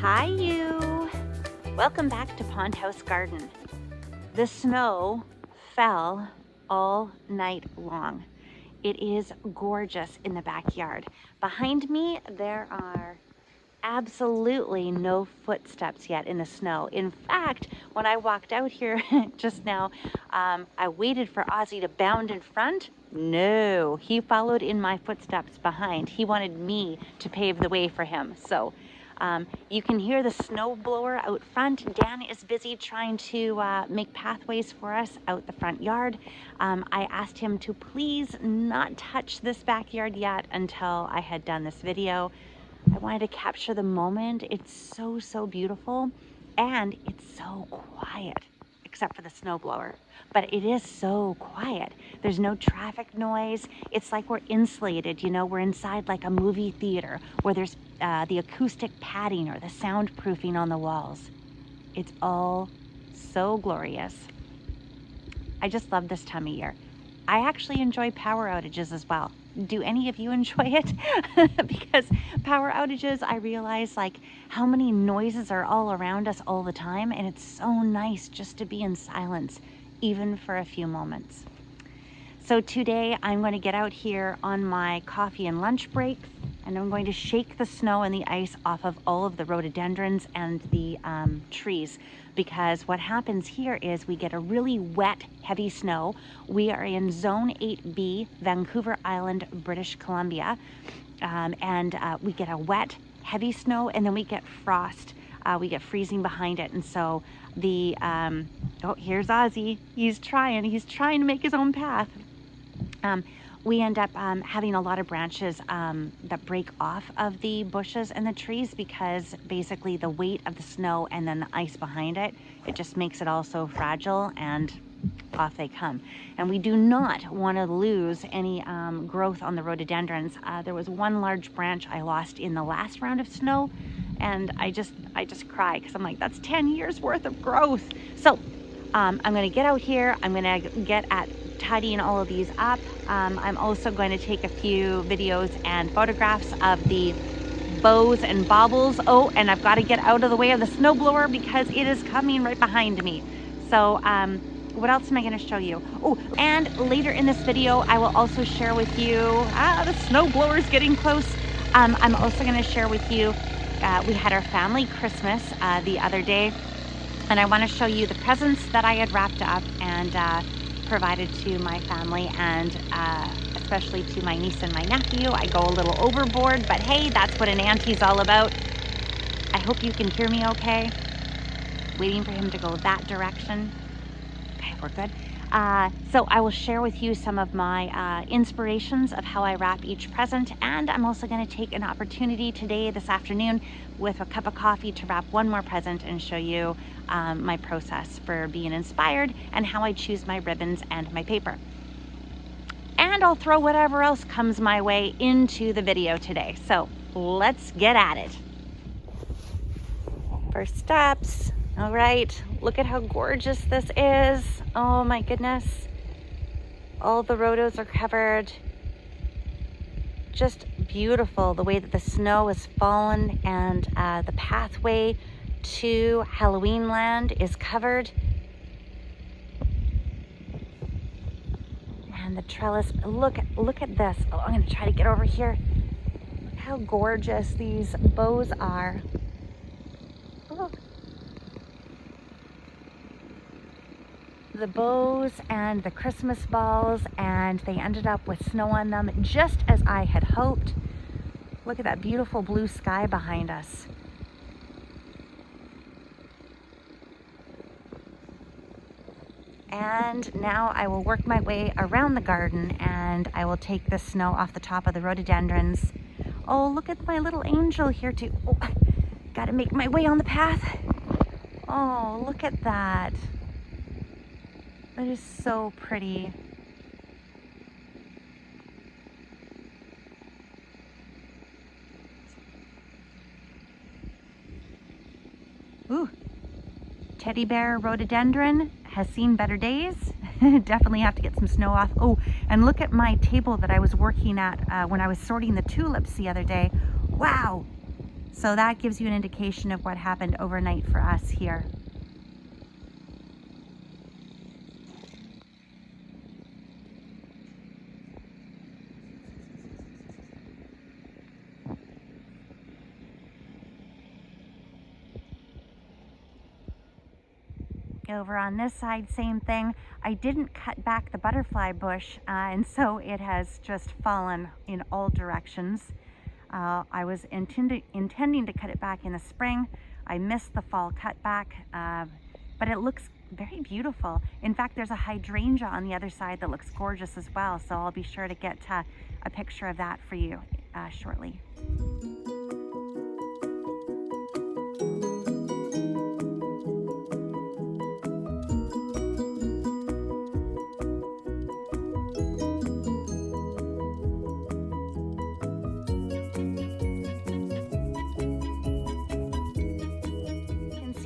Hi you! Welcome back to Pond House Garden. The snow fell all night long. It is gorgeous in the backyard. Behind me there are absolutely no footsteps yet in the snow. In fact, when I walked out here just now, I waited for Ozzy to bound in front. No, he followed in my footsteps behind. He wanted me to pave the way for him. So you can hear the snow blower out front. Dan is busy trying to make pathways for us out the front yard. I asked him to please not touch this backyard yet until I had done this video. I wanted to capture the moment. It's so beautiful, and it's so quiet, except for the snowblower. But it is so quiet. There's no traffic noise. It's like we're insulated, you know, we're inside like a movie theater where there's the acoustic padding or the soundproofing on the walls. It's all so glorious. I just love this time of year. I actually enjoy power outages as well. Do any of you enjoy it? Because power outages, I realize like how many noises are all around us all the time, and it's so nice just to be in silence, even for a few moments. So today I'm going to get out here on my coffee and lunch break, and I'm going to shake the snow and the ice off of all of the rhododendrons and the trees, because what happens here is we get a really wet, heavy snow. We are in Zone 8B, Vancouver Island, British Columbia, and we get a wet, heavy snow, and then we get frost. We get freezing behind it, and so the, oh, here's Ozzy. He's trying to make his own path. We end up having a lot of branches that break off of the bushes and the trees, because basically the weight of the snow and then the ice behind it, it just makes it all so fragile, and off they come. And we do not want to lose any growth on the rhododendrons. There was one large branch I lost in the last round of snow, and I just cry, because I'm like, that's 10 years worth of growth. So I'm going to get out here. I'm going to get at tidying all of these up. I'm also going to take a few videos and photographs of the bows and baubles. Oh, and I've got to get out of the way of the snowblower because it is coming right behind me. So what else am I going to show you? Oh, and later in this video I will also share with you, the snowblower is getting close. I'm also going to share with you, we had our family Christmas the other day, and I want to show you the presents that I had wrapped up and provided to my family, and especially to my niece and my nephew. I go a little overboard, but hey, that's what an auntie's all about. I hope you can hear me okay. Waiting for him to go that direction. Okay, we're good. So I will share with you some of my inspirations of how I wrap each present, and I'm also going to take an opportunity today, this afternoon, with a cup of coffee to wrap one more present and show you my process for being inspired and how I choose my ribbons and my paper. And I'll throw whatever else comes my way into the video today. So let's get at it. First steps. All right, look at how gorgeous this is. Oh my goodness. All the rhodos are covered. Just beautiful the way that the snow has fallen, and the pathway to Halloween land is covered. And the trellis, look at this. Oh, I'm gonna try to get over here. Look how gorgeous these bows are. Oh. The bows and the Christmas balls, and they ended up with snow on them, just as I had hoped. Look at that beautiful blue sky behind us. And now I will work my way around the garden, and I will take the snow off the top of the rhododendrons. Oh, look at my little angel here too. Oh, gotta make my way on the path. Oh, look at that. That is so pretty. Ooh, teddy bear rhododendron has seen better days. Definitely have to get some snow off. Oh, and look at my table that I was working at when I was sorting the tulips the other day. Wow, So that gives you an indication of what happened overnight for us here. Over on this side, same thing. I didn't cut back the butterfly bush, and so it has just fallen in all directions. I was intending to cut it back in the spring. I missed the fall cutback, but it looks very beautiful. In fact, there's a hydrangea on the other side that looks gorgeous as well, so I'll be sure to get a picture of that for you shortly.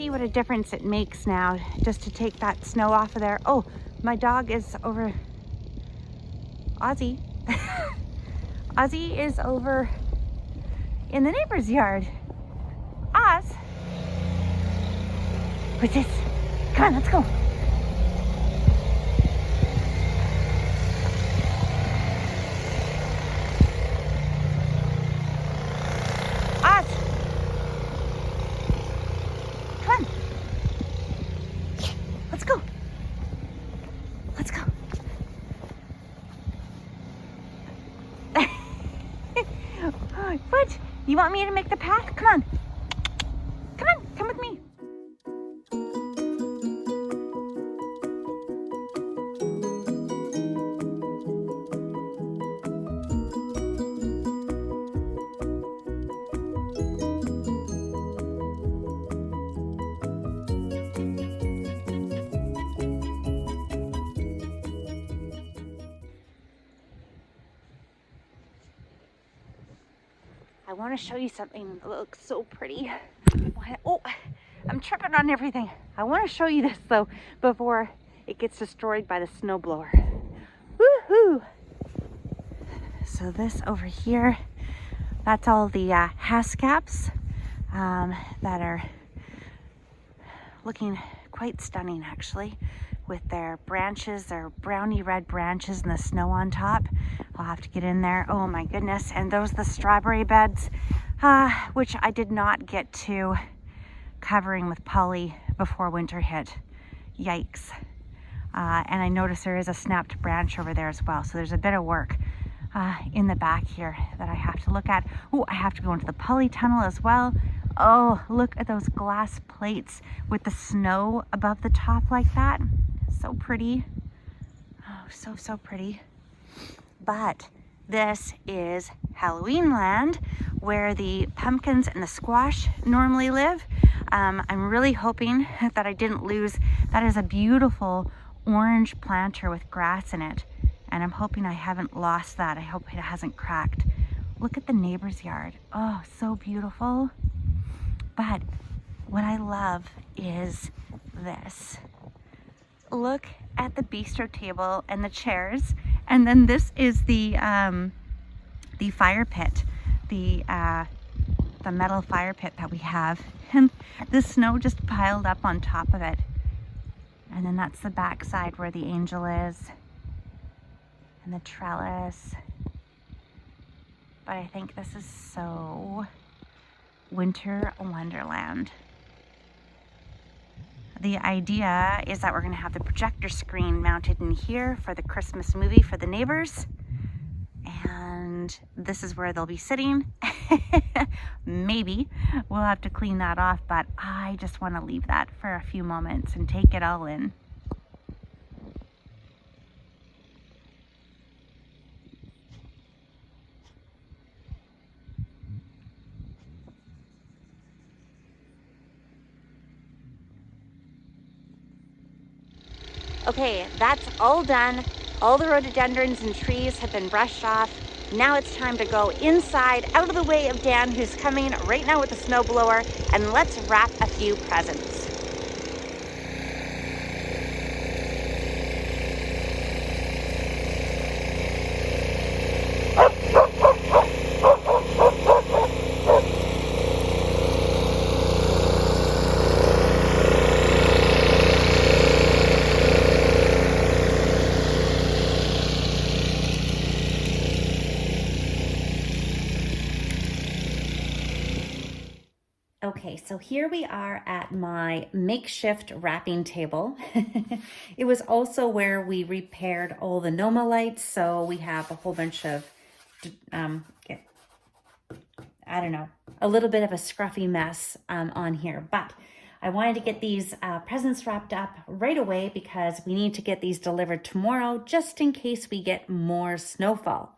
What a difference it makes now just to take that snow off of there. Oh, my dog is over. Ozzy. Ozzy is over in the neighbor's yard. Oz, what's this? Come on, let's go. What? You want me to make the path? Come on. Come on, come with me. I want to show you something that looks so pretty. Oh, I'm tripping on everything. I want to show you this though before it gets destroyed by the snowblower. Woohoo! So this over here, that's all the haskaps that are looking quite stunning actually, with their branches, their brownie red branches and the snow on top. I'll have to get in there. Oh my goodness. And those are the strawberry beds, which I did not get to covering with poly before winter hit. Yikes. And I noticed there is a snapped branch over there as well. So there's a bit of work in the back here that I have to look at. Oh, I have to go into the poly tunnel as well. Oh, look at those glass plates with the snow above the top like that. So pretty. Oh, so pretty. But this is Halloween land, where the pumpkins and the squash normally live. I'm really hoping that I didn't lose. That is a beautiful orange planter with grass in it. And I'm hoping I haven't lost that. I hope it hasn't cracked. Look at the neighbor's yard. Oh, so beautiful. But what I love is this. Look at the bistro table and the chairs. And then this is the fire pit, the metal fire pit that we have. And the snow just piled up on top of it. And then that's the back side where the angel is. And the trellis. But I think this is so winter wonderland. The idea is that we're going to have the projector screen mounted in here for the Christmas movie for the neighbors. And this is where they'll be sitting. Maybe we'll have to clean that off, but I just want to leave that for a few moments and take it all in. Okay, that's all done. All the rhododendrons and trees have been brushed off. Now it's time to go inside, out of the way of Dan, who's coming right now with the snowblower, and let's wrap a few presents. Okay, so here we are at my makeshift wrapping table. It was also where we repaired all the Noma lights, so we have a whole bunch of, I don't know, a little bit of a scruffy mess on here. But I wanted to get these presents wrapped up right away because we need to get these delivered tomorrow just in case we get more snowfall.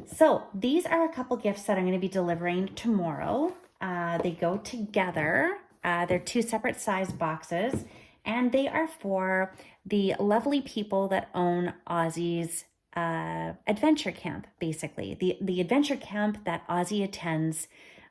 So these are a couple gifts that I'm going to be delivering tomorrow. They go together. They're two separate size boxes, and they are for the lovely people that own Ozzy's adventure camp, basically. The adventure camp that Ozzy attends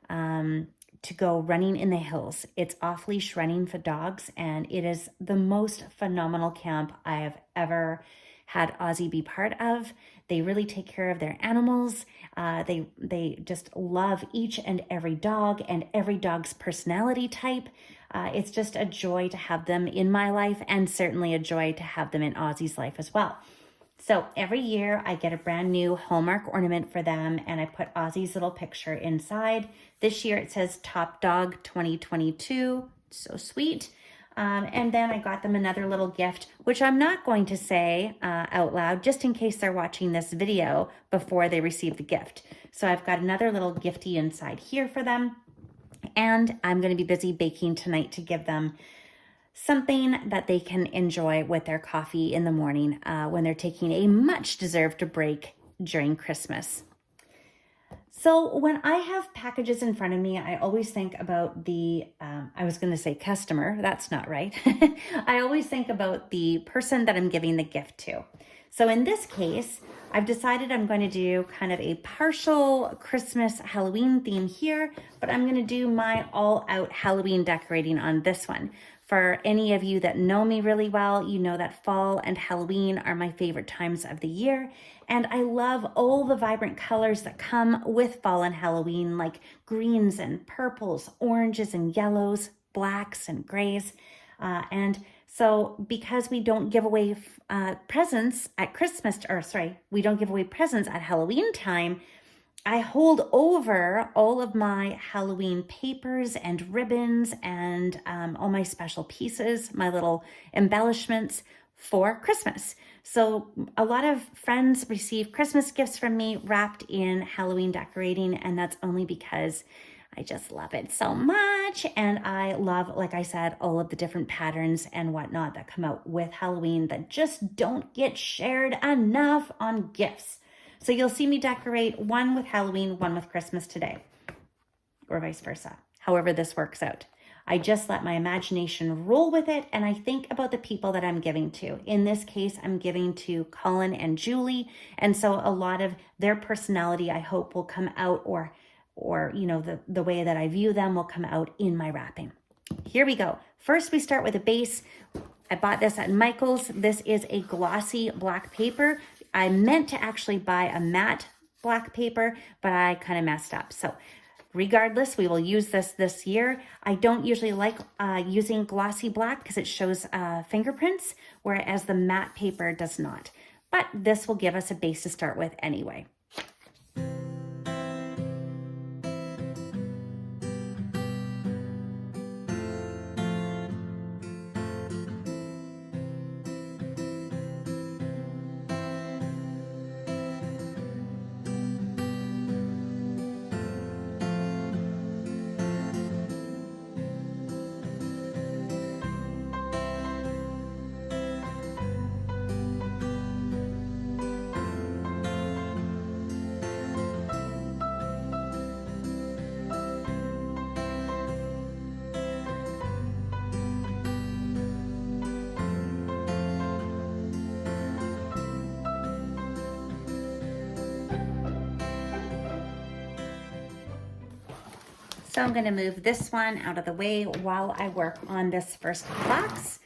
to go running in the hills. It's off-leash running for dogs, and it is the most phenomenal camp I have ever had Ozzy be part of. They really take care of their animals. They just love each and every dog and every dog's personality type. It's just a joy to have them in my life, and certainly a joy to have them in Ozzy's life as well. So every year I get a brand new Hallmark ornament for them, and I put Ozzy's little picture inside. This year it says Top Dog 2022. So sweet. And then I got them another little gift, which I'm not going to say out loud, just in case they're watching this video before they receive the gift. So I've got another little gifty inside here for them. And I'm going to be busy baking tonight to give them something that they can enjoy with their coffee in the morning when they're taking a much deserved break during Christmas. So when I have packages in front of me, I always think about the, I was going to say customer, that's not right. I always think about the person that I'm giving the gift to. So in this case, I've decided I'm going to do kind of a partial Christmas Halloween theme here, but I'm going to do my all-out Halloween decorating on this one. For any of you that know me really well, you know that fall and Halloween are my favorite times of the year. And I love all the vibrant colors that come with fall and Halloween, like greens and purples, oranges and yellows, blacks and grays. And so because we don't give away presents at Christmas, we don't give away presents at Halloween time, I hold over all of my Halloween papers and ribbons and all my special pieces, my little embellishments for Christmas. So a lot of friends receive Christmas gifts from me wrapped in Halloween decorating, and that's only because I just love it so much. And I love, like I said, all of the different patterns and whatnot that come out with Halloween that just don't get shared enough on gifts. So you'll see me decorate one with Halloween, one with Christmas today, or vice versa, however this works out. I just let my imagination roll with it, and I think about the people that I'm giving to. In this case, I'm giving to Colin and Julie, and so a lot of their personality, I hope, will come out, or you know, the way that I view them will come out in my wrapping. Here we go. First, we start with a base. I bought this at Michael's. This is a glossy black paper. I meant to actually buy a matte black paper, but I kind of messed up. So regardless, we will use this year. I don't usually like using glossy black because it shows fingerprints, whereas the matte paper does not. But this will give us a base to start with anyway. So I'm going to move this one out of the way while I work on this first box.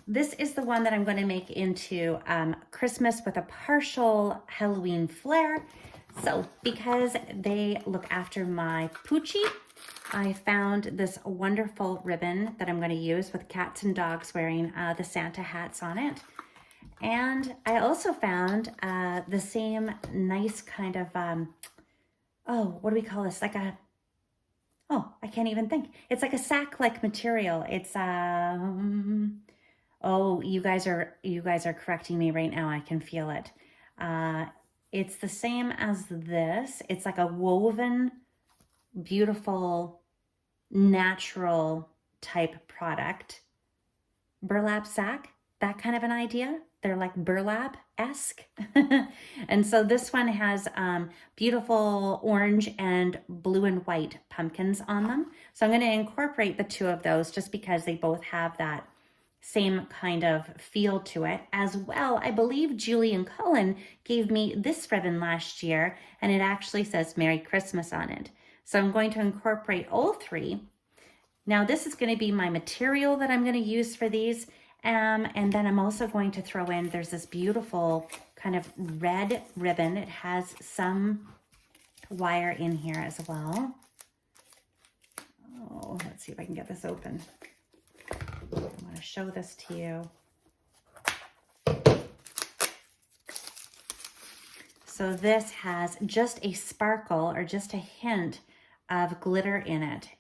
This is the one that I'm going to make into Christmas with a partial Halloween flair. So because they look after my Poochie, I found this wonderful ribbon that I'm going to use with cats and dogs wearing the Santa hats on it. And I also found the same nice kind of, what do we call this? Like a Oh, I can't even think. It's like a sack-like material. It's oh, you guys are correcting me right now. I can feel it. It's the same as this. It's like a woven, beautiful, natural type product. Burlap sack, that kind of an idea. They're like burlap-esque. And so this one has beautiful orange and blue and white pumpkins on them. So I'm going to incorporate the two of those just because they both have that same kind of feel to it. As well, I believe Julie and Cullen gave me this ribbon last year, and it actually says Merry Christmas on it. So I'm going to incorporate all three. Now this is going to be my material that I'm going to use for these. And then I'm also going to throw in, there's this beautiful kind of red ribbon. It has some wire in here as well. Oh, let's see if I can get this open. I want to show this to you. So this has just a sparkle or just a hint of glitter in it.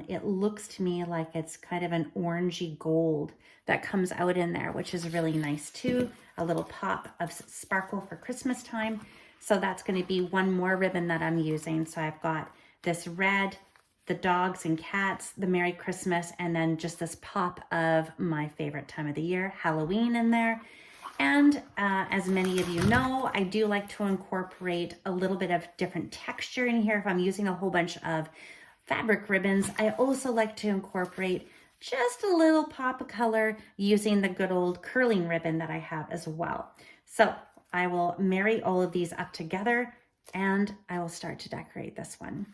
It looks to me like it's kind of an orangey gold that comes out in there, which is really nice too. A little pop of sparkle for Christmas time. So that's going to be one more ribbon that I'm using. So I've got this red, the dogs and cats, the Merry Christmas, and then just this pop of my favorite time of the year, Halloween, in there. And as many of you know, I do like to incorporate a little bit of different texture in here. If I'm using a whole bunch of fabric ribbons, I also like to incorporate just a little pop of color using the good old curling ribbon that I have as well. So I will marry all of these up together and I will start to decorate this one.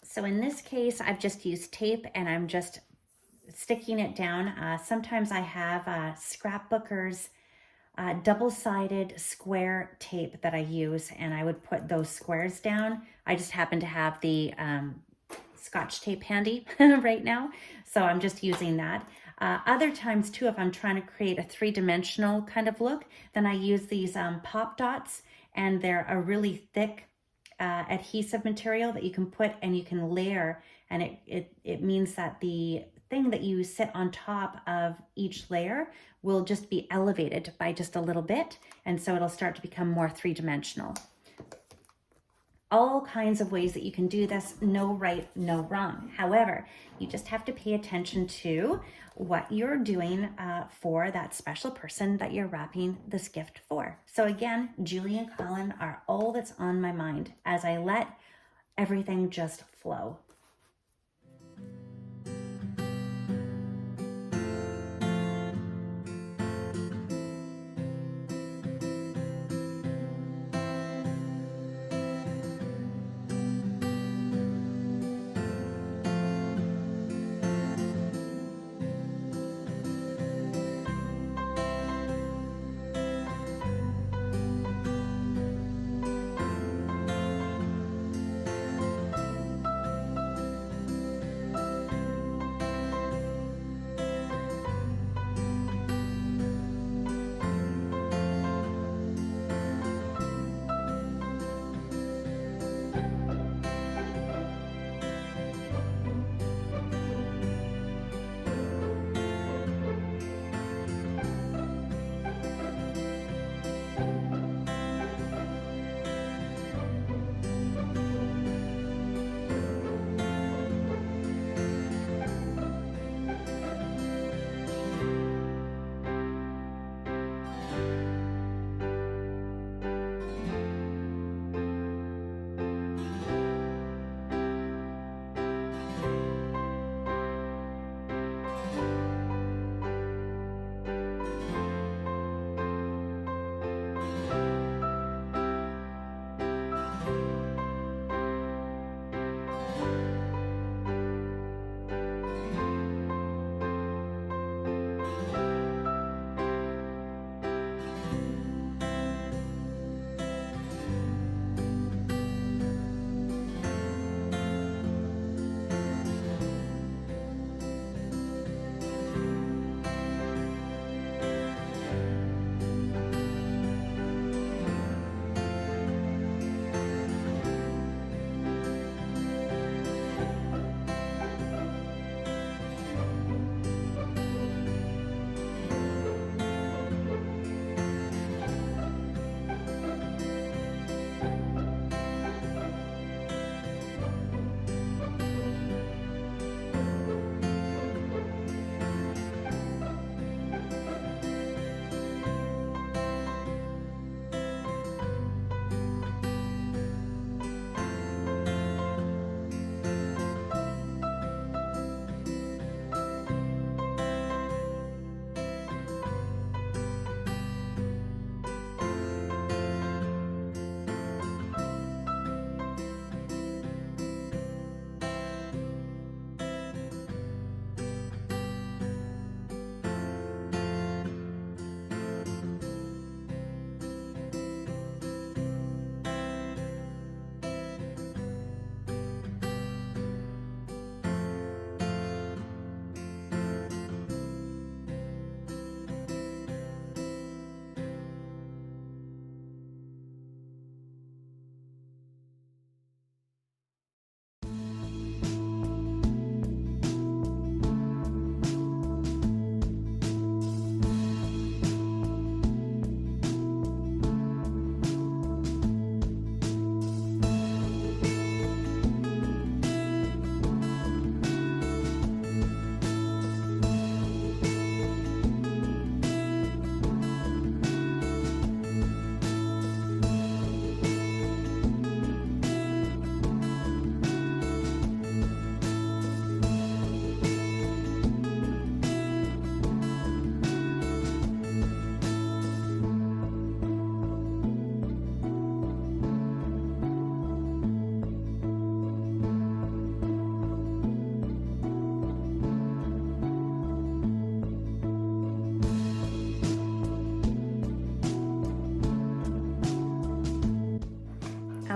So in this case, I've just used tape and I'm just sticking it down. Sometimes I have scrapbookers double-sided square tape that I use, and I would put those squares down. I just happen to have the Scotch tape handy right now, so I'm just using that. Other times too, if I'm trying to create a three-dimensional kind of look, then I use these pop dots, and they're a really thick adhesive material that you can put and you can layer, and it means that the thing that you sit on top of each layer will just be elevated by just a little bit, and so it'll start to become more three-dimensional. All kinds of ways that you can do this, no right, no wrong. However, you just have to pay attention to what you're doing for that special person that you're wrapping this gift for. So again, Julie and Colin are all that's on my mind as I let everything just flow.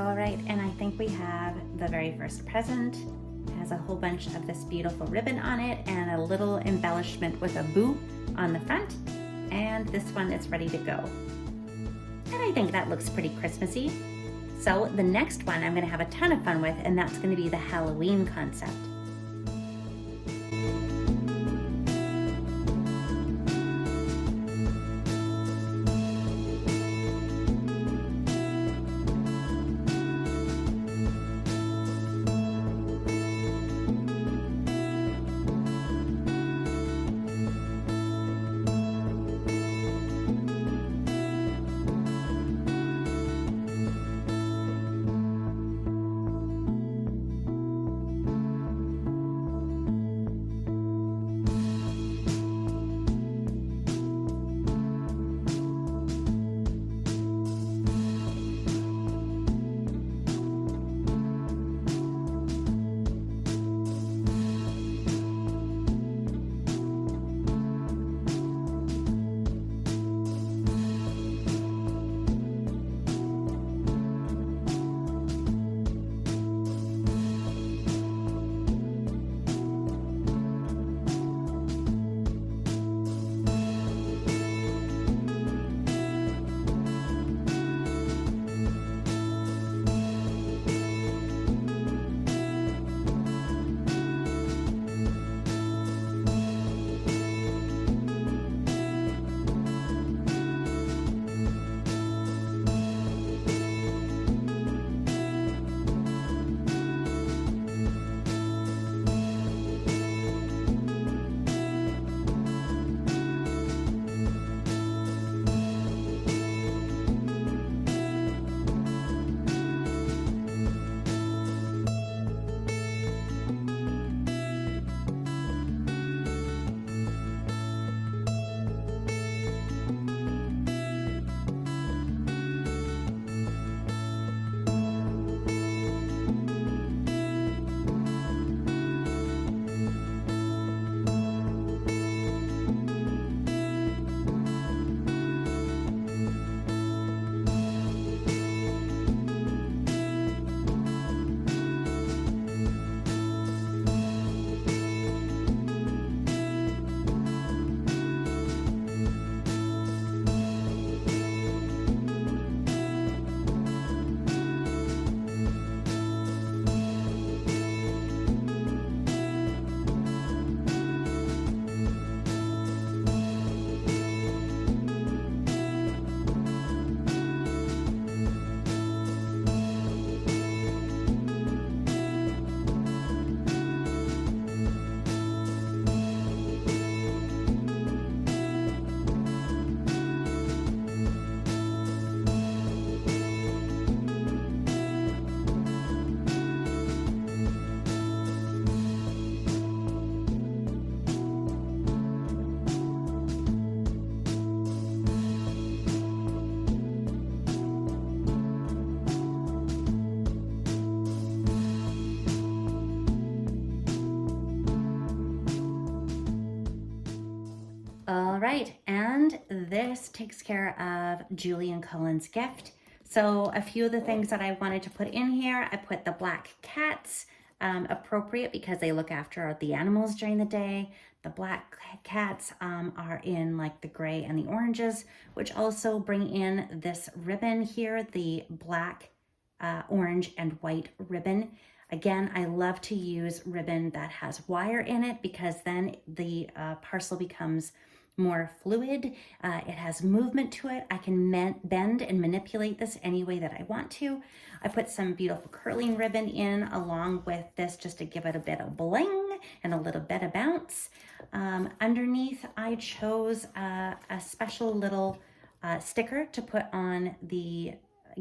All right, and I think we have the very first present. It has a whole bunch of this beautiful ribbon on it and a little embellishment with a boo on the front. And this one is ready to go. And I think that looks pretty Christmassy. So the next one I'm gonna have a ton of fun with, and that's gonna be the Halloween concept. All right, and this takes care of Julie and Cullen's gift. So a few of the things that I wanted to put in here, I put the black cats, appropriate because they look after the animals during the day. The black cats are in like the gray and the oranges, which also bring in this ribbon here, the black, orange and white ribbon. Again, I love to use ribbon that has wire in it because then the parcel becomes more fluid. It has movement to it. I can bend and manipulate this any way that I want to. I put some beautiful curling ribbon in along with this just to give it a bit of bling and a little bit of bounce. Underneath, I chose a special little sticker to put on the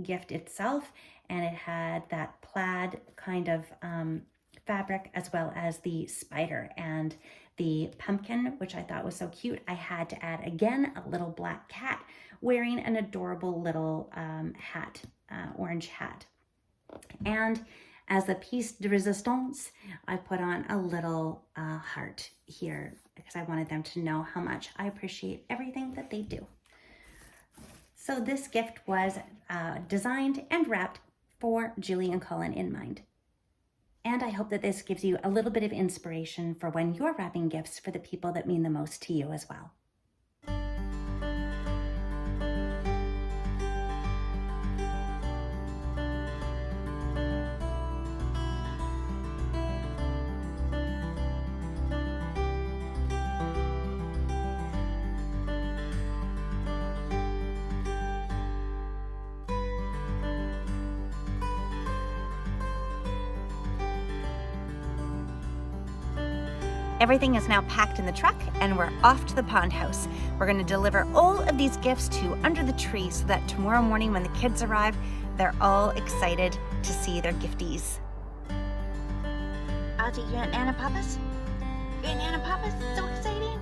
gift itself, and it had that plaid kind of fabric as well as the spider and the pumpkin, which I thought was so cute. I had to add again a little black cat wearing an adorable little hat, orange hat. And as the piece de resistance, I put on a little heart here because I wanted them to know how much I appreciate everything that they do. So this gift was designed and wrapped for Julie and Colin in mind. And I hope that this gives you a little bit of inspiration for when you're wrapping gifts for the people that mean the most to you as well. Everything is now packed in the truck and we're off to the pond house. We're going to deliver all of these gifts to under the tree so that tomorrow morning when the kids arrive, they're all excited to see their gifties. Ozzy, you at Nana Papa's? You at Nana Papa's? So exciting.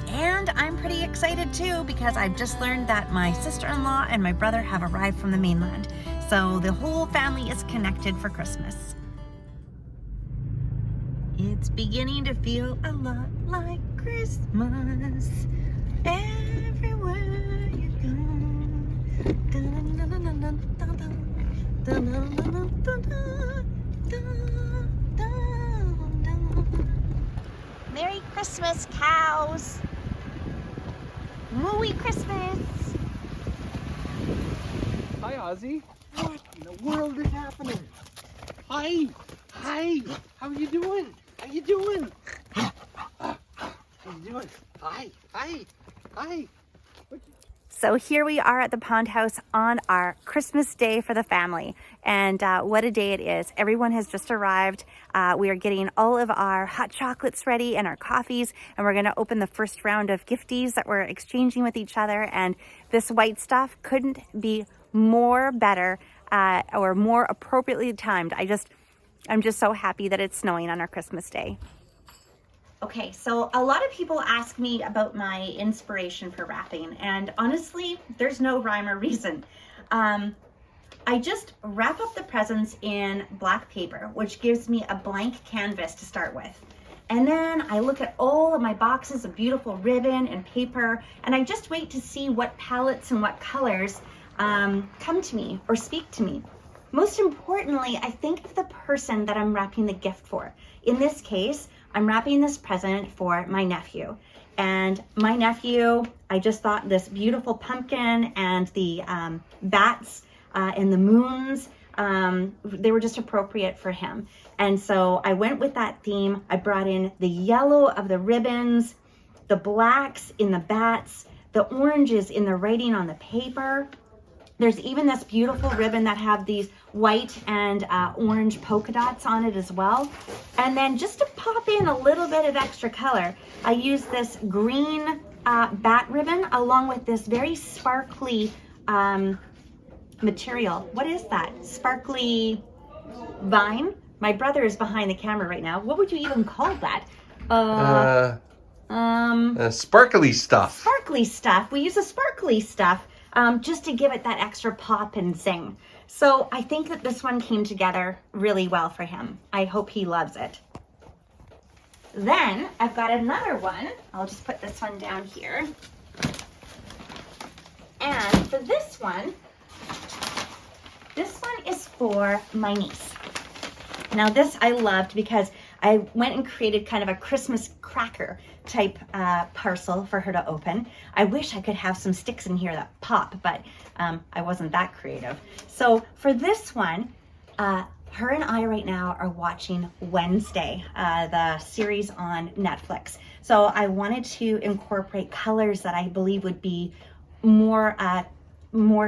And I'm pretty excited too because I've just learned that my sister-in-law and my brother have arrived from the mainland. So the whole family is connected for Christmas. It's beginning to feel a lot like Christmas everywhere you go. Merry Christmas, cows! Mooey Christmas! Hi, Ozzy. What in the world is happening? Hi! Hi! How you doing? How you doing? How you doing? Hi! Hi! Hi! So here we are at the pond house on our Christmas day for the family. And what a day it is. Everyone has just arrived. We are getting all of our hot chocolates ready and our coffees. And we're going to open the first round of gifties that we're exchanging with each other. And this white stuff couldn't be more better or more appropriately timed. I'm just so happy that it's snowing on our Christmas day. Okay, so a lot of people ask me about my inspiration for wrapping, and honestly, there's no rhyme or reason. I just wrap up the presents in black paper, which gives me a blank canvas to start with. And then I look at all of my boxes of beautiful ribbon and paper, and I just wait to see what palettes and what colors come to me or speak to me. Most importantly, I think of the person that I'm wrapping the gift for. In this case, I'm wrapping this present for my nephew. And my nephew, I just thought this beautiful pumpkin and the bats and the moons, they were just appropriate for him. And so I went with that theme. I brought in the yellow of the ribbons, the blacks in the bats, the oranges in the writing on the paper. There's even this beautiful ribbon that have these white and orange polka dots on it as well. And then just to pop in a little bit of extra color, I use this green bat ribbon along with this very sparkly material. What is that? Sparkly vine? My brother is behind the camera right now. What would you even call that? Sparkly stuff. Sparkly stuff. We use the sparkly stuff just to give it that extra pop and zing. So I think that this one came together really well for him. I hope he loves it. Then I've got another one. I'll just put this one down here. And for this one is for my niece. Now this I loved because I went and created kind of a Christmas cracker type parcel for her to open. I wish I could have some sticks in here that pop, but I wasn't that creative. So for this one, her and I right now are watching Wednesday, the series on Netflix. So I wanted to incorporate colors that I believe would be more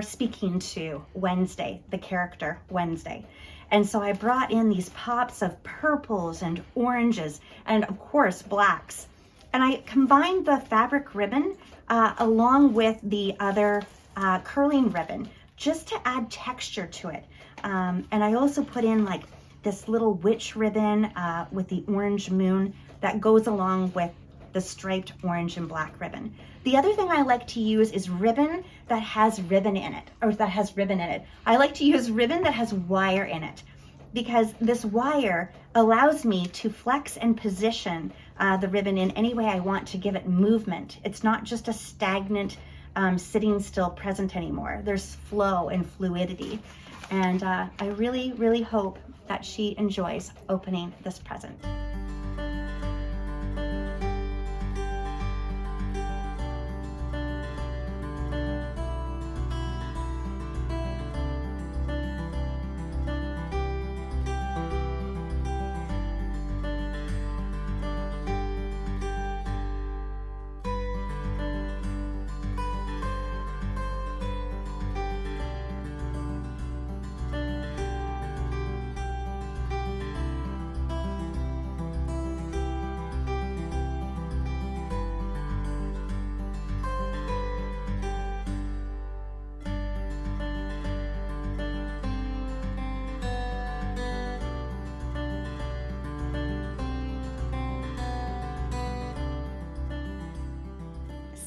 speaking to Wednesday, the character Wednesday. And so I brought in these pops of purples and oranges and of course blacks. And I combined the fabric ribbon along with the other curling ribbon just to add texture to it. And I also put in like this little witch ribbon with the orange moon that goes along with the striped orange and black ribbon. The other thing I like to use is ribbon that has ribbon in it, or that has ribbon in it. I like to use ribbon that has wire in it because this wire allows me to flex and position the ribbon in any way I want to give it movement. It's not just a stagnant sitting still present anymore. There's flow and fluidity. And I really, really hope that she enjoys opening this present.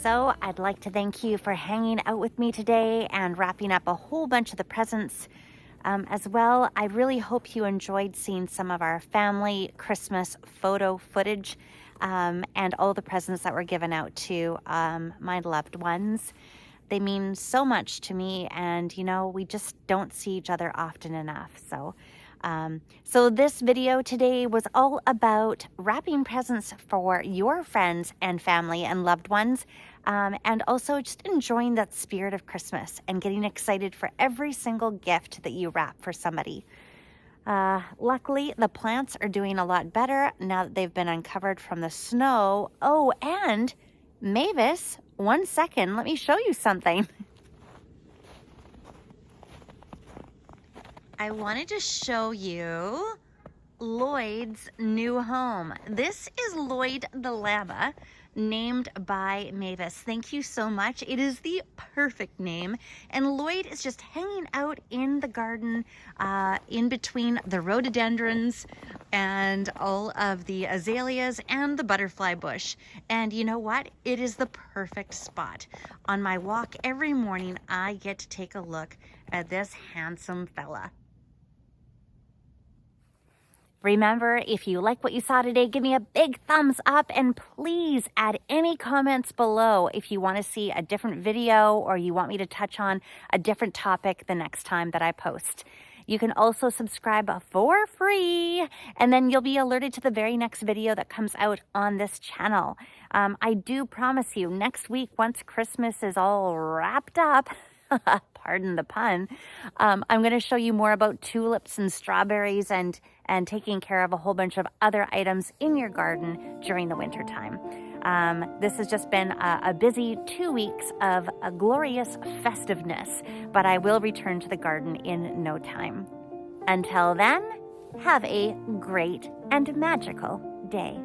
So I'd like to thank you for hanging out with me today and wrapping up a whole bunch of the presents as well. I really hope you enjoyed seeing some of our family Christmas photo footage and all the presents that were given out to my loved ones. They mean so much to me, and you know, we just don't see each other often enough. So this video today was all about wrapping presents for your friends and family and loved ones, and also just enjoying that spirit of Christmas and getting excited for every single gift that you wrap for somebody. Luckily, the plants are doing a lot better now that they've been uncovered from the snow. Oh, and Mavis, 1 second, let me show you something. I wanted to show you Lloyd's new home. This is Lloyd the llama, named by Mavis. Thank you so much. It is the perfect name. And Lloyd is just hanging out in the garden in between the rhododendrons and all of the azaleas and the butterfly bush. And you know what? It is the perfect spot. On my walk every morning, I get to take a look at this handsome fella. Remember, if you like what you saw today, give me a big thumbs up, and please add any comments below if you want to see a different video or you want me to touch on a different topic the next time that I post. You can also subscribe for free, and then you'll be alerted to the very next video that comes out on this channel. I do promise you, next week, once Christmas is all wrapped up, pardon the pun, I'm going to show you more about tulips and strawberries and taking care of a whole bunch of other items in your garden during the winter time. This has just been a busy 2 weeks of a glorious festiveness, but I will return to the garden in no time. Until then, have a great and magical day.